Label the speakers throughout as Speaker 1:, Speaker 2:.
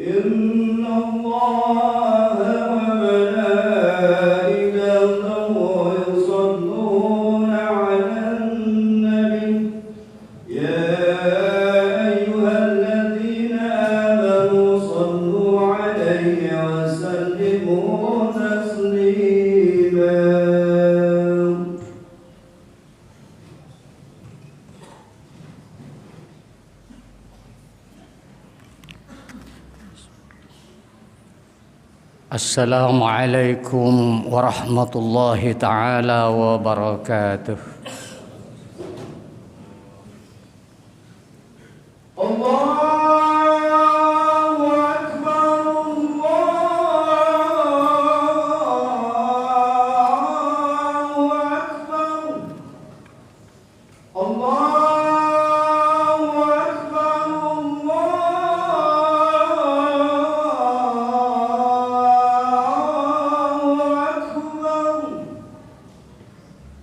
Speaker 1: إن الله وملائكته يصلون على النبي يا أيها الذين آمنوا صلوا عليه وسلموا تسليما.
Speaker 2: Assalamualaikum warahmatullahi ta'ala wabarakatuh.
Speaker 1: Allahu Akbar, Allahu Akbar, Allahu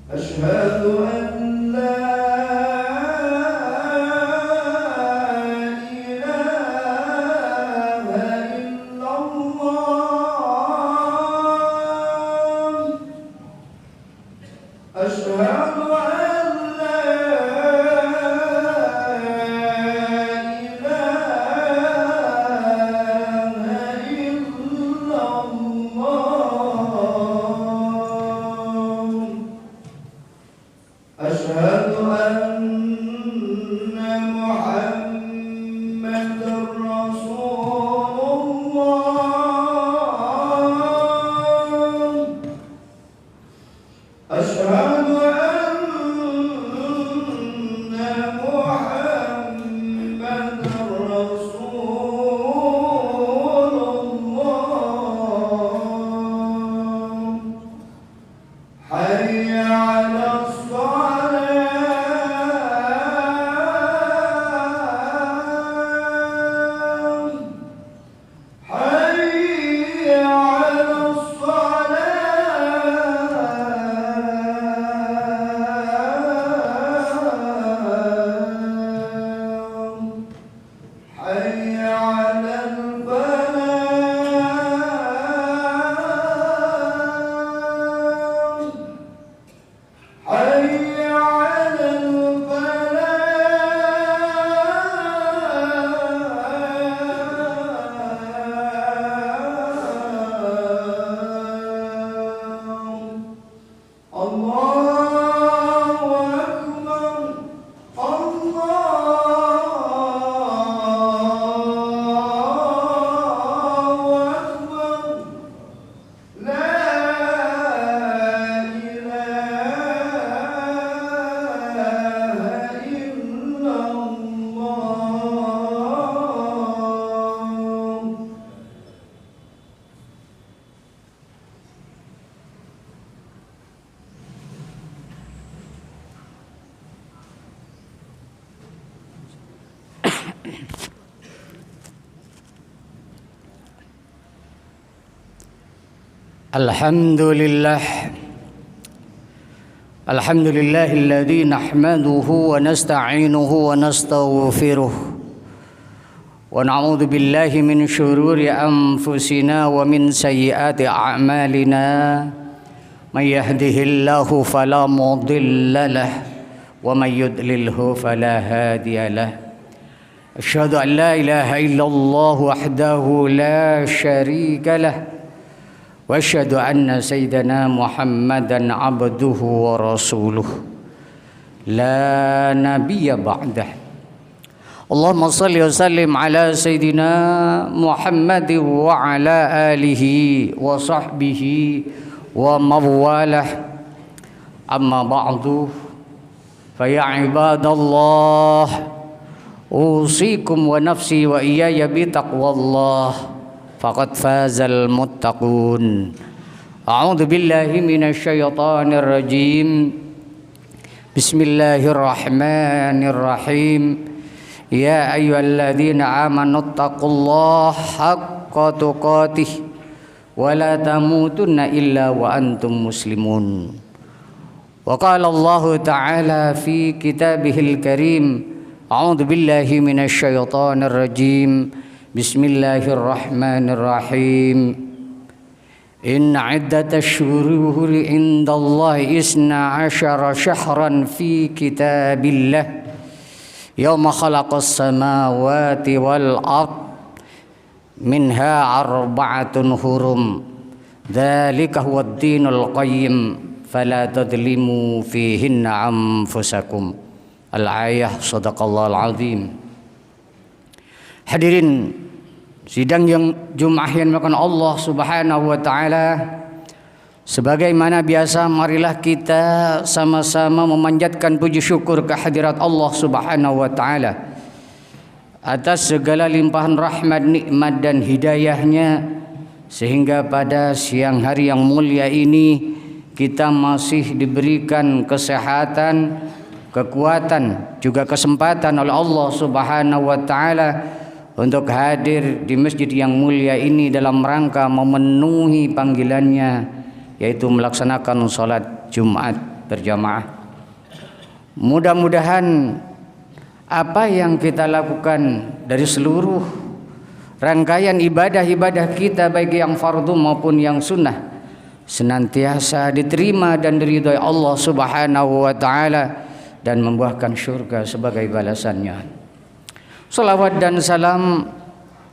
Speaker 1: أشهد أن لا إله إلا الله. أشهد أن لا إله إلا الله. أشهد أن محمدًا رسول الله. أشهد أن محمدًا رسول الله. حي على
Speaker 2: Alhamdulillahilladzi nahmaduhu wa nasta'inuhu wa nastaghfiruh wa na'udzu billahi min syururi anfusina wa min sayyiati a'malina may yahdihillahu fala mudilla lahu wa may yudlilhu fala hadiya lahu. Asyhadu an la ilaha illallah wahdahu la syarika lahu wa asyhadu anna sayyidana Muhammadan abduhu wa rasuluh la nabiyya ba'dah. Allahumma salli wa sallim ala sayyidina Muhammad wa ala alihi wa sahbihi wa mawalah. Amma ba'du fa ya ibadallah usikum wa nafsi wa iyaya bi taqwallah faqad fazal muttaqun. A'udzu billahi minasy syaithanir rajim. Bismillahirrahmanirrahim. Ya ayyuhalladzina amanu taqullaha haqqa tuqatih wa la tamutunna illa wa antum muslimun. Wa qala Allah ta'ala fi kitabihil karim. A'udzu billahi minasy syaithanir rajim. Bismillahirrahmanirrahim. Inna iddatasy syuhuri indallahi 12 syahran fi kitabillah yauma khalaqas samawati wal ard minha arba'atun hurum dzalika huwad dinul qayyim fala tadlimu fihinna anfusakum. Al-ayah. Shadaqallahul azim. Hadirin sidang yang Jumat yang dimuliakan Allah Subhanahu wa taala, sebagaimana biasa marilah kita sama-sama memanjatkan puji syukur kehadirat Allah Subhanahu wa taala atas segala limpahan rahmat, nikmat dan hidayahnya, sehingga pada siang hari yang mulia ini kita masih diberikan kesehatan, kekuatan, juga kesempatan oleh Allah Subhanahu wa taala untuk hadir di masjid yang mulia ini dalam rangka memenuhi panggilannya, yaitu melaksanakan sholat Jumat berjamaah. Mudah-mudahan apa yang kita lakukan dari seluruh rangkaian ibadah-ibadah kita, baik yang fardu maupun yang sunnah, senantiasa diterima dan diridhai Allah Subhanahu wa taala dan membuahkan syurga sebagai balasannya. Salawat dan salam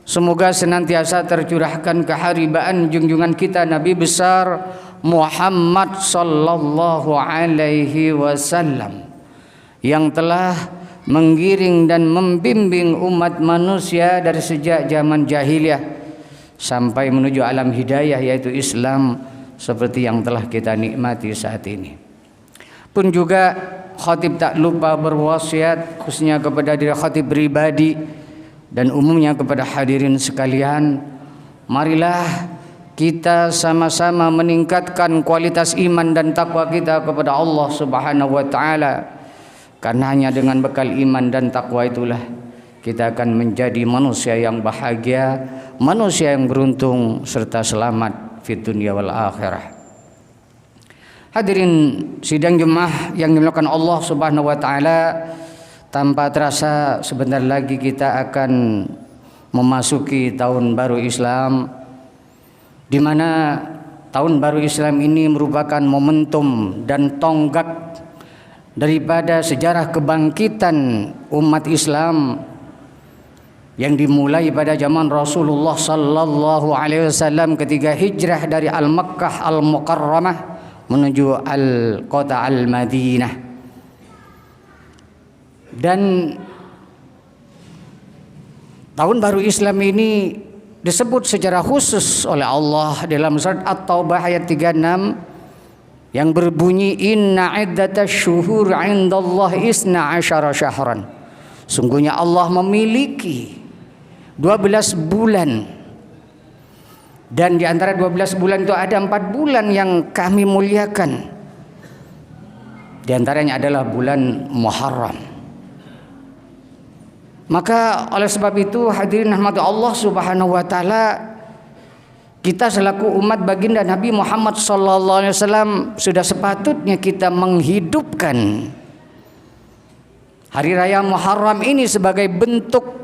Speaker 2: semoga senantiasa tercurahkan keharibaan junjungan kita Nabi besar Muhammad sallallahu alaihi wasallam yang telah menggiring dan membimbing umat manusia dari sejak zaman jahiliyah sampai menuju alam hidayah, yaitu Islam, seperti yang telah kita nikmati saat ini. Pun juga khatib tak lupa berwasiat khususnya kepada diri khatib pribadi dan umumnya kepada hadirin sekalian, marilah kita sama-sama meningkatkan kualitas iman dan takwa kita kepada Allah Subhanahu wa taala, karena hanya dengan bekal iman dan takwa itulah kita akan menjadi manusia yang bahagia, manusia yang beruntung serta selamat fid dunya wal akhirah. Hadirin sidang Jumat yang dimuliakan Allah Subhanahu wa taala, tanpa terasa sebentar lagi kita akan memasuki tahun baru Islam, di mana tahun baru Islam ini merupakan momentum dan tonggak daripada sejarah kebangkitan umat Islam yang dimulai pada zaman Rasulullah sallallahu alaihi wasallam ketika hijrah dari Al-Makkah Al-Mukarramah menuju Al-Kota Al-Madinah. Dan tahun baru Islam ini disebut secara khusus oleh Allah dalam surat At-Taubah ayat 36 yang berbunyi inna iddatasy syuhur 'indallahi 12 syahran. Sungguhnya Allah memiliki 12 bulan, dan di antara 12 bulan itu ada 4 bulan yang kami muliakan. Di antaranya adalah bulan Muharram. Maka oleh sebab itu hadirin rahmat Allah Subhanahu wa taala, kita selaku umat baginda Nabi Muhammad sallallahu alaihi wasallam sudah sepatutnya kita menghidupkan hari raya Muharram ini sebagai bentuk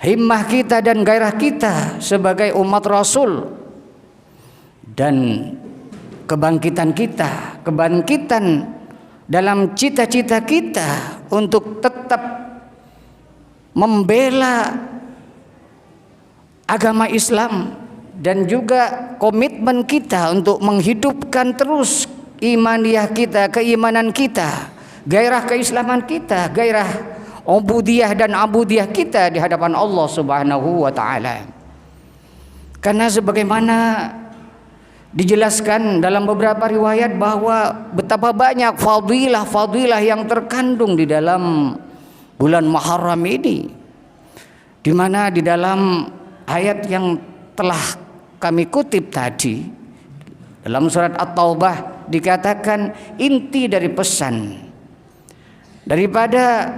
Speaker 2: himmah kita dan gairah kita sebagai umat Rasul, dan kebangkitan kita, kebangkitan dalam cita-cita kita untuk tetap membela agama Islam, dan juga komitmen kita untuk menghidupkan terus imaniyah kita, keimanan kita, gairah keislaman kita, gairah ubudiyah dan abudiyah kita di hadapan Allah Subhanahu wa taala. Karena sebagaimana dijelaskan dalam beberapa riwayat bahwa betapa banyak fadilah-fadilah yang terkandung di dalam bulan Muharram ini, di mana di dalam ayat yang telah kami kutip tadi dalam surat At-Taubah dikatakan inti dari pesan daripada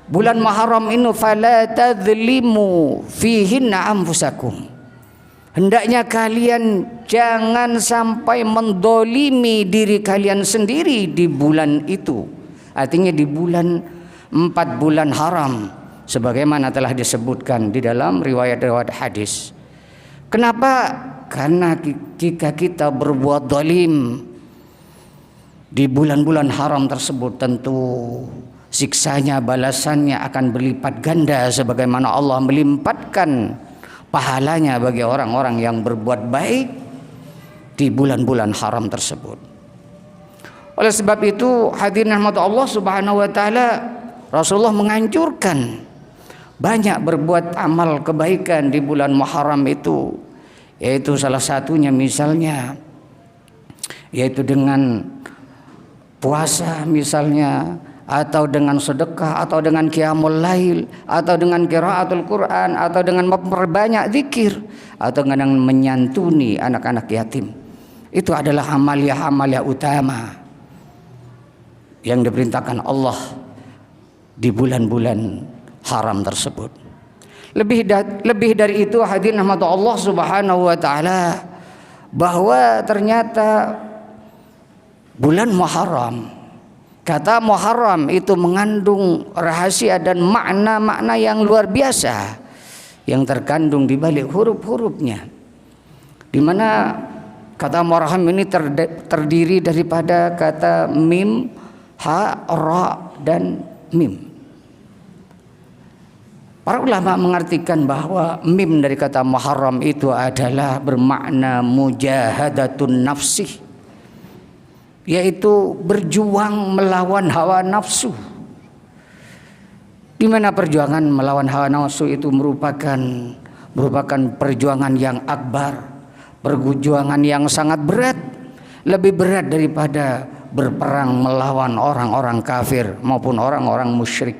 Speaker 2: bulan Muharram ini, fala tadzlimu fihinna anfusakum, hendaknya kalian jangan sampai mendolimi diri kalian sendiri di bulan itu. Artinya di bulan 4 bulan haram sebagaimana telah disebutkan di dalam riwayat-riwayat hadis. Kenapa? Karena jika kita berbuat zalim di bulan-bulan haram tersebut, tentu siksanya, balasannya akan berlipat ganda sebagaimana Allah melimpatkan pahalanya bagi orang-orang yang berbuat baik di bulan-bulan haram tersebut. Oleh sebab itu, hadirin rahmat Allah Subhanahu wa taala, Rasulullah menganjurkan banyak berbuat amal kebaikan di bulan Muharram itu, yaitu salah satunya misalnya yaitu dengan puasa misalnya, atau dengan sedekah, atau dengan qiyamul lail, atau dengan qiraatul Quran, atau dengan memperbanyak zikir, atau dengan menyantuni anak-anak yatim. Itu adalah amalia-amalia utama yang diperintahkan Allah di bulan-bulan haram tersebut. Lebih dari itu, hadirin rahmat Allah Subhanahu wa taala, bahwa ternyata bulan Muharram, kata Muharram itu mengandung rahasia dan makna-makna yang luar biasa yang terkandung di balik huruf-hurufnya, di mana kata Muharram ini terdiri daripada kata mim, ha, ra, dan mim. Para ulama mengartikan bahwa mim dari kata Muharram itu adalah bermakna mujahadatun nafsih, yaitu berjuang melawan hawa nafsu. Di mana perjuangan melawan hawa nafsu itu merupakan perjuangan yang akbar, perjuangan yang sangat berat, lebih berat daripada berperang melawan orang-orang kafir maupun orang-orang musyrik.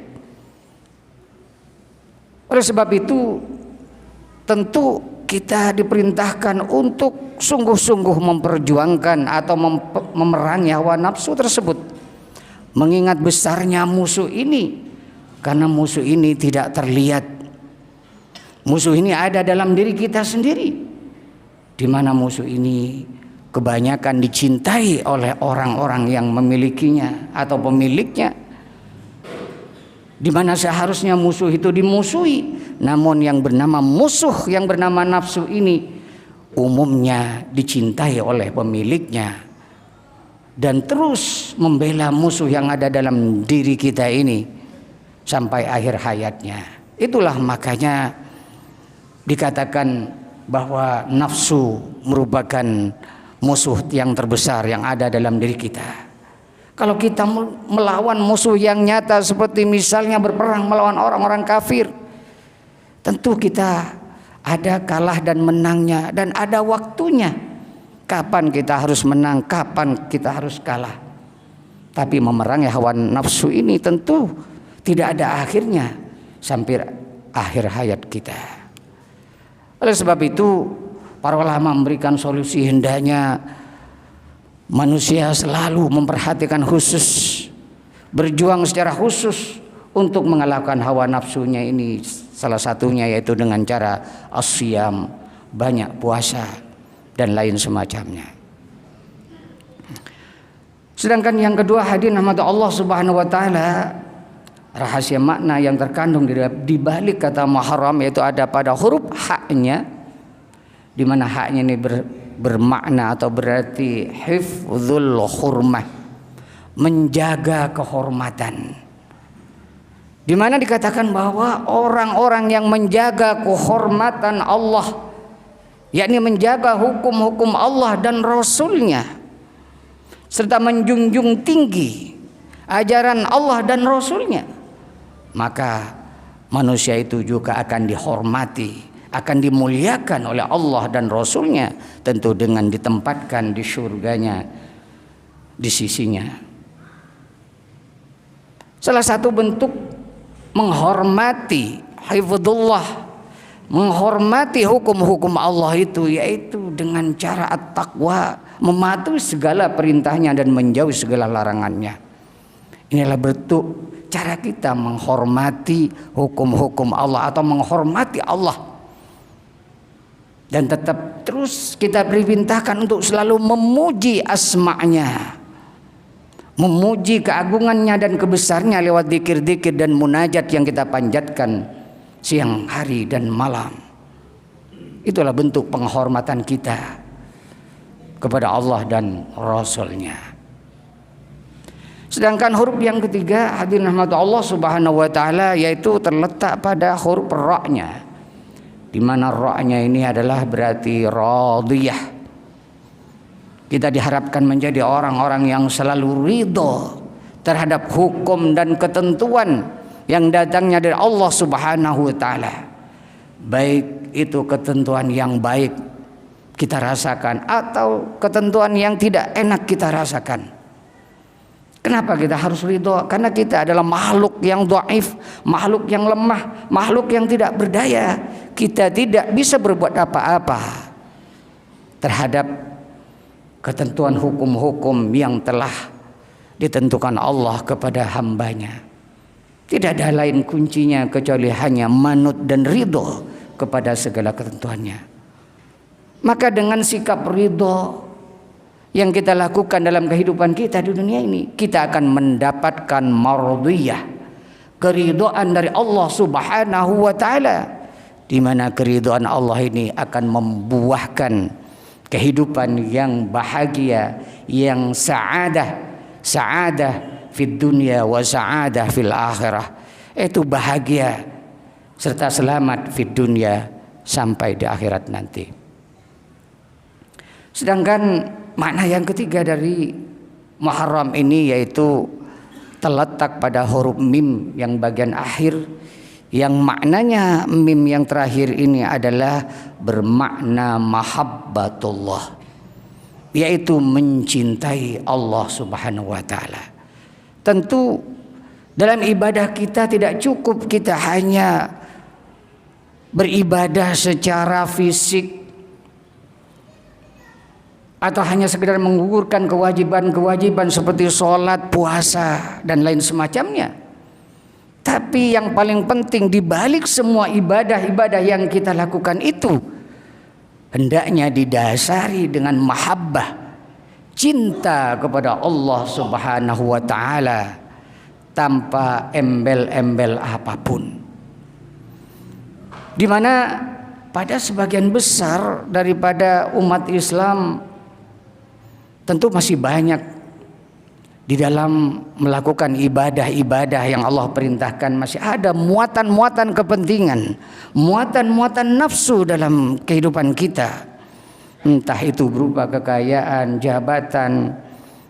Speaker 2: Oleh sebab itu, tentu kita diperintahkan untuk sungguh-sungguh memperjuangkan atau memerangi hawa nafsu tersebut, mengingat besarnya musuh ini, karena musuh ini tidak terlihat. Musuh ini ada dalam diri kita sendiri, di mana musuh ini kebanyakan dicintai oleh orang-orang yang memilikinya atau pemiliknya, di mana seharusnya musuh itu dimusuhi, namun yang bernama musuh, yang bernama nafsu ini umumnya dicintai oleh pemiliknya dan terus membela musuh yang ada dalam diri kita ini sampai akhir hayatnya. Itulah makanya dikatakan bahwa nafsu merupakan musuh yang terbesar yang ada dalam diri kita. Kalau kita melawan musuh yang nyata seperti misalnya berperang melawan orang-orang kafir, tentu kita ada kalah dan menangnya, dan ada waktunya kapan kita harus menang, kapan kita harus kalah. Tapi memerangi hawa nafsu ini tentu tidak ada akhirnya sampai akhir hayat kita. Oleh sebab itu, para ulama memberikan solusi, hendaknya manusia selalu memperhatikan khusus, berjuang secara khusus untuk mengalahkan hawa nafsunya ini. Salah satunya yaitu dengan cara asyam, banyak puasa dan lain semacamnya. Sedangkan yang kedua, hadirin rahmat Allah Subhanahu wa taala, rahasia makna yang terkandung di balik kata Muharram yaitu ada pada huruf haknya, di mana haknya ini bermakna atau berarti hifdzul hurmah, menjaga kehormatan. Di mana dikatakan bahwa orang-orang yang menjaga kehormatan Allah, yakni menjaga hukum-hukum Allah dan Rasul-Nya, serta menjunjung tinggi ajaran Allah dan Rasul-Nya, maka manusia itu juga akan dihormati, akan dimuliakan oleh Allah dan Rasul-Nya, tentu dengan ditempatkan di surganya, di sisinya. Salah satu bentuk menghormati hifdzullah, menghormati hukum-hukum Allah itu yaitu dengan cara at-taqwa, mematuhi segala perintahnya dan menjauhi segala larangannya. Inilah bentuk cara kita menghormati hukum-hukum Allah atau menghormati Allah. Dan tetap terus kita diperintahkan untuk selalu memuji asma-Nya, memuji keagungannya dan kebesarnya lewat zikir-zikir dan munajat yang kita panjatkan siang hari dan malam. Itulah bentuk penghormatan kita kepada Allah dan Rasul-Nya. Sedangkan huruf yang ketiga, hadirin rahmat Allah Subhanahu wa taala, yaitu terletak pada huruf ra-nya. Di mana ra-nya ini adalah berarti radiyah. Kita diharapkan menjadi orang-orang yang selalu ridho terhadap hukum dan ketentuan yang datangnya dari Allah Subhanahu wa taala. Baik itu ketentuan yang baik kita rasakan atau ketentuan yang tidak enak kita rasakan. Kenapa kita harus ridho? Karena kita adalah makhluk yang dhaif, makhluk yang lemah, makhluk yang tidak berdaya. Kita tidak bisa berbuat apa-apa terhadap ketentuan hukum-hukum yang telah ditentukan Allah kepada hambanya. Tidak ada lain kuncinya kecuali hanya manut dan ridho kepada segala ketentuannya. Maka dengan sikap ridho yang kita lakukan dalam kehidupan kita di dunia ini, kita akan mendapatkan mardiyah, keridhaan dari Allah Subhanahu wa taala, di mana keridhaan Allah ini akan membuahkan kehidupan yang bahagia, yang sa'adah fid dunya wa sa'adah fil akhirah. Itu bahagia serta selamat fid dunya sampai di akhirat nanti. Sedangkan makna yang ketiga dari Muharram ini yaitu terletak pada huruf mim yang bagian akhir, yang maknanya mim yang terakhir ini adalah bermakna mahabbatullah, yaitu mencintai Allah Subhanahu wa taala. Tentu dalam ibadah kita tidak cukup kita hanya beribadah secara fisik atau hanya sekedar menggugurkan kewajiban-kewajiban seperti sholat, puasa dan lain semacamnya. Tapi yang paling penting di balik semua ibadah-ibadah yang kita lakukan itu hendaknya didasari dengan mahabbah, cinta kepada Allah Subhanahu wa taala tanpa embel-embel apapun. Di mana pada sebagian besar daripada umat Islam tentu masih banyak di dalam melakukan ibadah-ibadah yang Allah perintahkan masih ada muatan-muatan kepentingan, muatan-muatan nafsu dalam kehidupan kita. Entah itu berupa kekayaan, jabatan,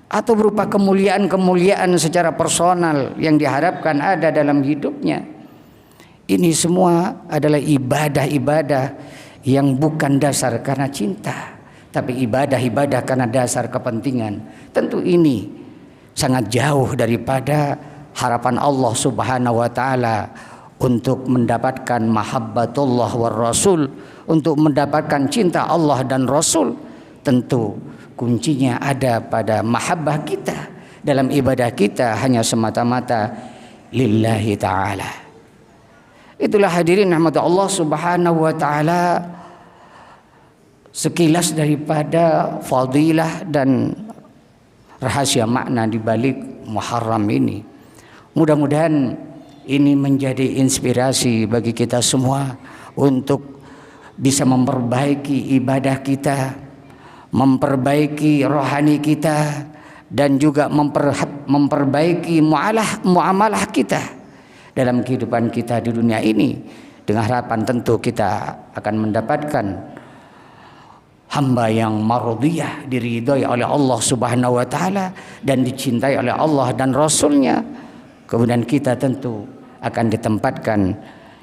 Speaker 2: atau berupa kemuliaan-kemuliaan secara personal yang diharapkan ada dalam hidupnya. Ini semua adalah ibadah-ibadah yang bukan dasar karena cinta, tapi ibadah-ibadah karena dasar kepentingan. Tentu ini sangat jauh daripada harapan Allah Subhanahu wa taala untuk mendapatkan mahabbatullah war rasul, untuk mendapatkan cinta Allah dan Rasul. Tentu kuncinya ada pada mahabbah kita dalam ibadah kita hanya semata-mata lillahi taala. Itulah hadirin rahmat Allah Subhanahu wa taala sekilas daripada fadilah dan rahasia makna di balik Muharram ini. Mudah-mudahan ini menjadi inspirasi bagi kita semua untuk bisa memperbaiki ibadah kita, memperbaiki rohani kita, dan juga memperbaiki muamalah kita dalam kehidupan kita di dunia ini. Dengan harapan tentu kita akan mendapatkan hamba yang mardiyah, diridhai oleh Allah Subhanahu wa taala dan dicintai oleh Allah dan Rasulnya. Kemudian kita tentu akan ditempatkan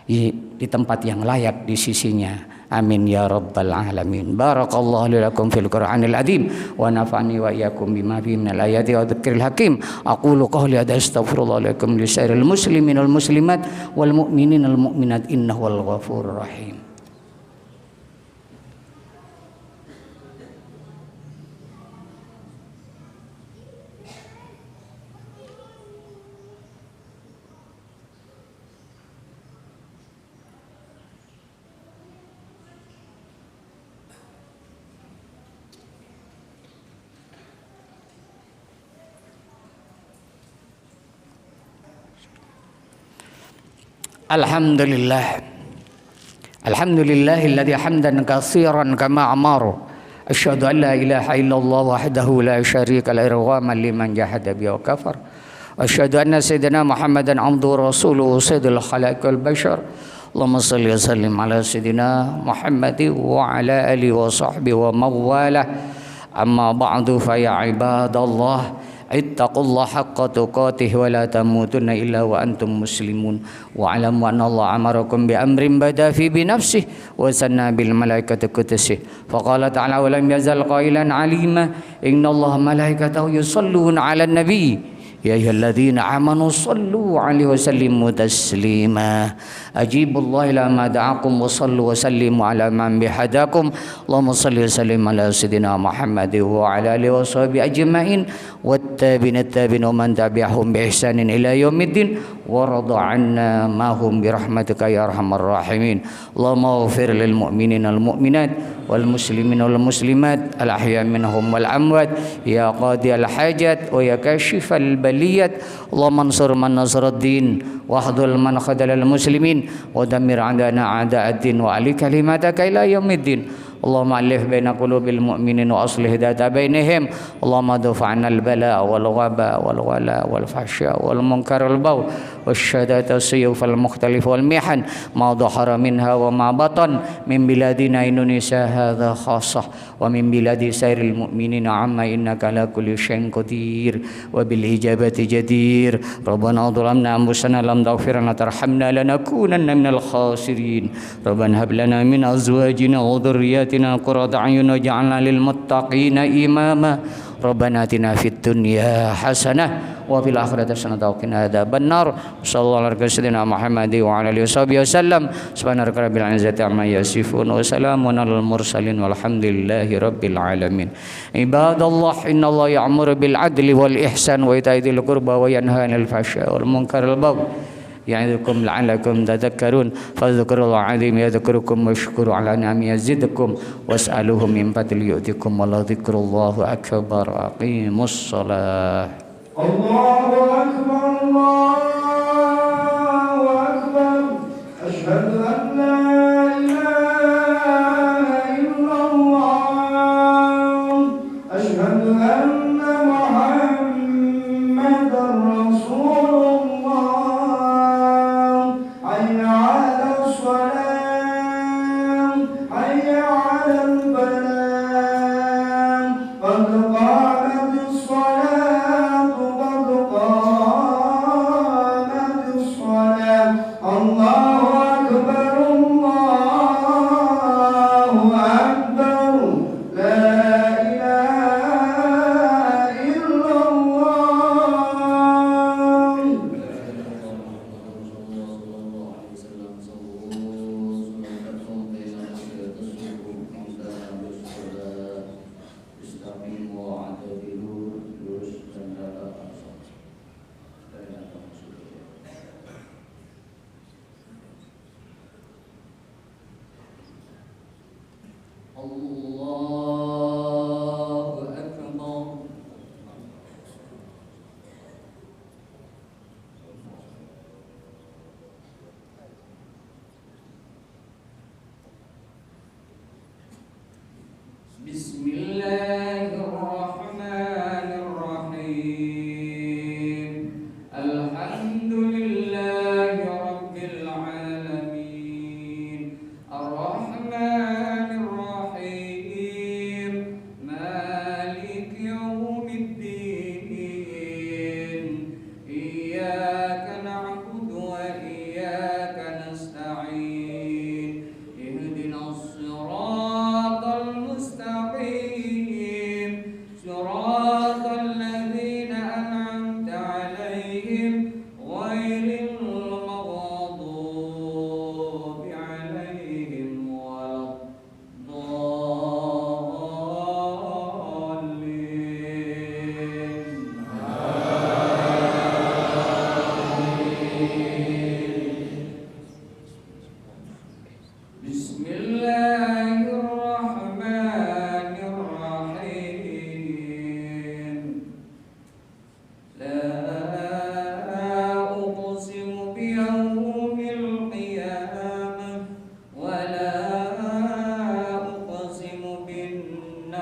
Speaker 2: di tempat yang layak di sisinya. Amin ya rabbal alamin. Barakallahu li lakum fil Qur'anil azim wa nafa'ani wa iyyakum bima fihi minal ayati wa dzikril hakim. Aqulu qawli hadza astaghfirullah lakum li sairil muslimin wal muslimat wal mu'minin wal mu'minat innahu wal ghafurur rahim. Alhamdulillah. Alhamdulillahilladzi hamdan katsiran kama amaru. Asyhadu an la ilaha illallah wahdahu la syarika lahu irghaman liman jahada bi wa kafar. Asyhadu anna sayyidina Muhammadan abduhu rasuluhu sayyidul khalaiqi wal bashar. Allahumma shalli wa sallim ala sayyidina Muhammadin wa ala alihi wa sahbihi wa mawalah. Amma ba'du fa ya ibadallah ittaqullaha haqqa tuqatih wa la tamutunna illa wa antum muslimun wa alamu anna Allah amarakum bi amrin bada fi bi nafsihi wa sanna bil malaikati qudusih fa qala ta'ala wa lam yazal qailan alima inna Allah malaikatahu yusalluna 'alan nabi ya ayyuhalladzina amanu sallu 'alaihi wa sallimu taslima ajibullahi lama da'akum wa sallu wa sallimu 'ala man bihadakum Allahumma salli wa sallim ala sayyidina Muhammad wa 'ala alihi wa sahbihi ajma'in wattabi'in wa man tabi'ahum bi ihsanin ila yaumiddin wa rada 'anna ma hum bi rahmatika ya arhamar rahimin Allahumma ighfir lil mu'minina wal mu'minat wal muslimina wal muslimat al ahya minhum wal amwat ya qadi al hajat wa ya kashifal baliyat Allahumma ansur man nasaraddin wahdul man khadalal muslimin wa dammir adana a'da'ad-din wa ali kalimataka ila yaumiddin Allahumma alif baina qulubil mu'minin wa aslih dhata bainihim Allahumma dafa'na al-bala wal ghaba wal wala wal fahsya wal munkar wal baw wasyadata siyuf al mukhtalif wal mihan ma dhahara minha wa ma batan min biladina Indonesia hadha khassah wa min biladi sairil mu'minina amma innaka ala kulli syai'in qadir wa bil ijabati jadir rabbana dhalamna anfusana lam taghfir lana tarhamna lanakunanna minal khasirin rabbana hab lana min azwajina wa dhurriyyatina qurrata a'yun waj'alna lil muttaqina imama rabbana atina fid dunya hasanah wa fil akhirati hasanah wa qina adzabannar sallallahu alaihi wasallam Muhammad wa ala alihi wasallam subhanaka rabbil izzati amma yasifun wa salamun alal mursalin walhamdulillahi rabbil alamin ibadallah innallaha ya'muru bil adli wal ihsan wa ita'i dzil qurba wa yanha 'anil fahsya'i wal munkari wal baghi ya'idukum la'allakum tadhakkarun fadhkurullaha 'azim yadhkurukum washkuru 'ala ni'amihi yazidkum was'aluhu min fadli yu'tikum wa la dzikrullahi akbar aqimus shalah
Speaker 1: Allahu akbar Allahu akbar asyhadu an la ilaha illallah asyhadu anna Muhammadar Rasulullah hayya 'alas shalah hayya 'alal falah qad qamatis shalah Allahu akbar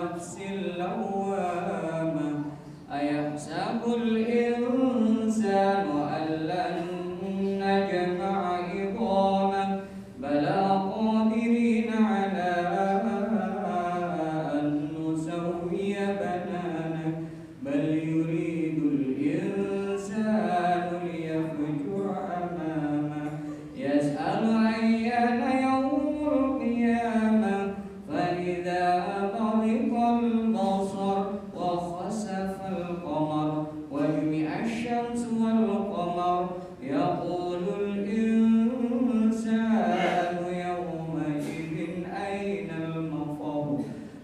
Speaker 3: نفس لوامة أيحسب الإنسان أن لن نجمع عظامه بلى قادرين على أن نسوي بنانه بل يريد الإنسان ليفجر أمامه يسأل أيان يوم القيامة فإذا برق البصر وخسف القمر وجمع الشمس والقمر يقول الإنسان يومئذ أين المفر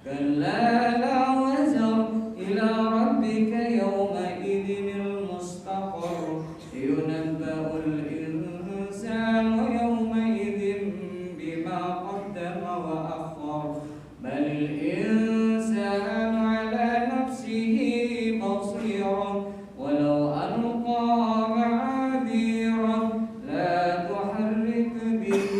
Speaker 3: كلا لا وزر إلى ربك يومئذ المستقر ينبأ الإنسان يومئذ بما قدم وأخر بل الإنسان على نفسه بصيرا ولو ألقى معاذيرا لا تحرك به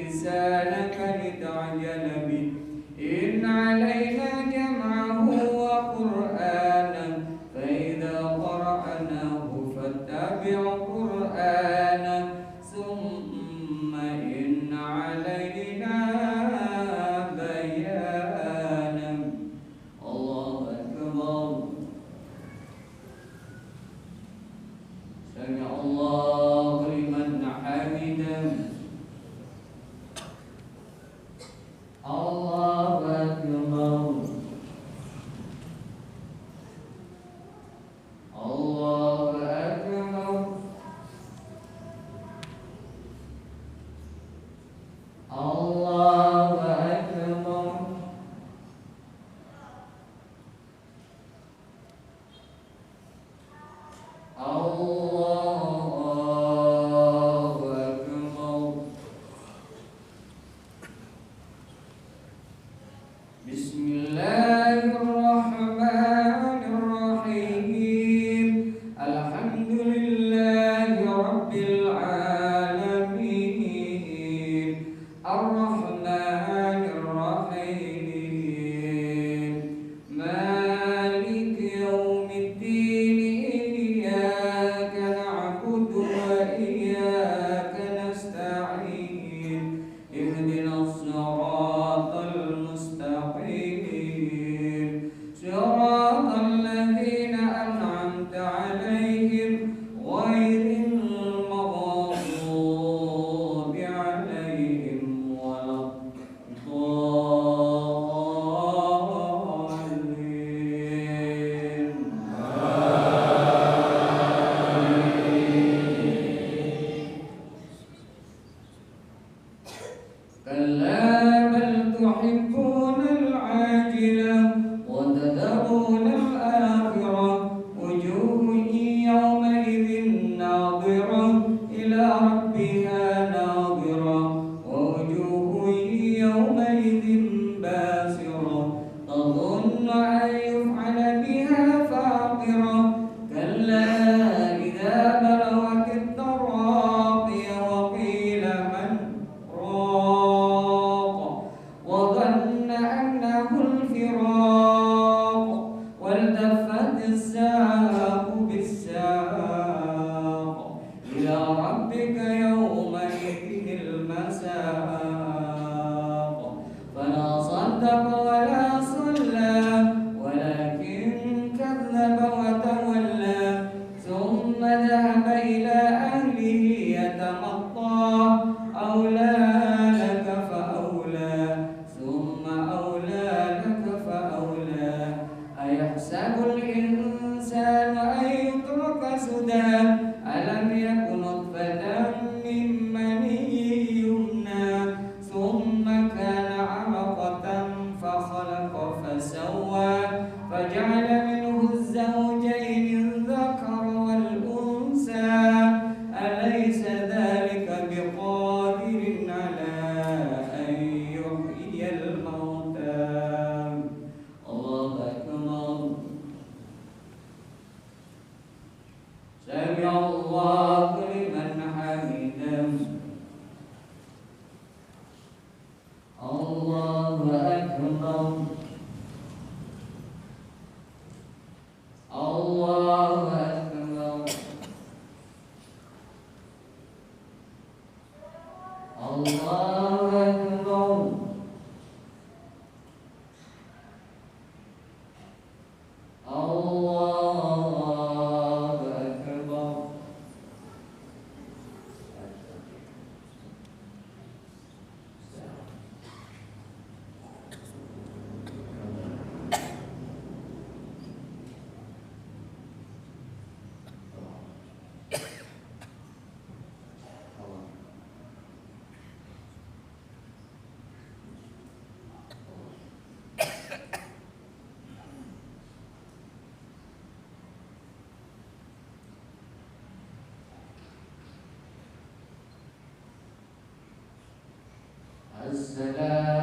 Speaker 3: لسانك لتعجل به إن علينا جمعه وقرآنه فإذا قرأناه فاتبع قرآنه ثم إن علينا بيانه الله أكبر سمع الله لمن حمده الله أكبر الله أكبر الله أكبر الله أكبر بسم الله الرحمن الرحيم الحمد لله رب العالمين الرحمن الرحيم مالك يوم الدين إياك نعبد وإياك نستعين اهدنا الصراط المستقيم صراط الذين أنعمت عليهم غير المغضوب عليهم ولا الضالين كلا بل تحبون العاجلة وتذرون الآخرة وجوه يومئذ ناظرة إلى ربها ناظرة ووجوه يومئذ باسرة تظن أن يفعل بها فاقرة كلا إذا بلغت التراقي وقيل من راق وظن أنه الفراق والتفت الساق بالساق إلى ربك يومئذ المساق فلا صدق ولا صلى ولكن كذب وتولى ثم ذهب إلى أهله يتمطى أولى لك فأولى ثم أولى لك فأولى أيحسب الإنسان أن يترك سدى ألم يك نطفة من مني يمنى ثم كان علقة فخلق فسوى فجعل منه الزوجين الذكر والأنثى أليس ذلك بقادر على أن يحيي الموتى الله أكبر سمع الله لمن حمده الله أكبر السلام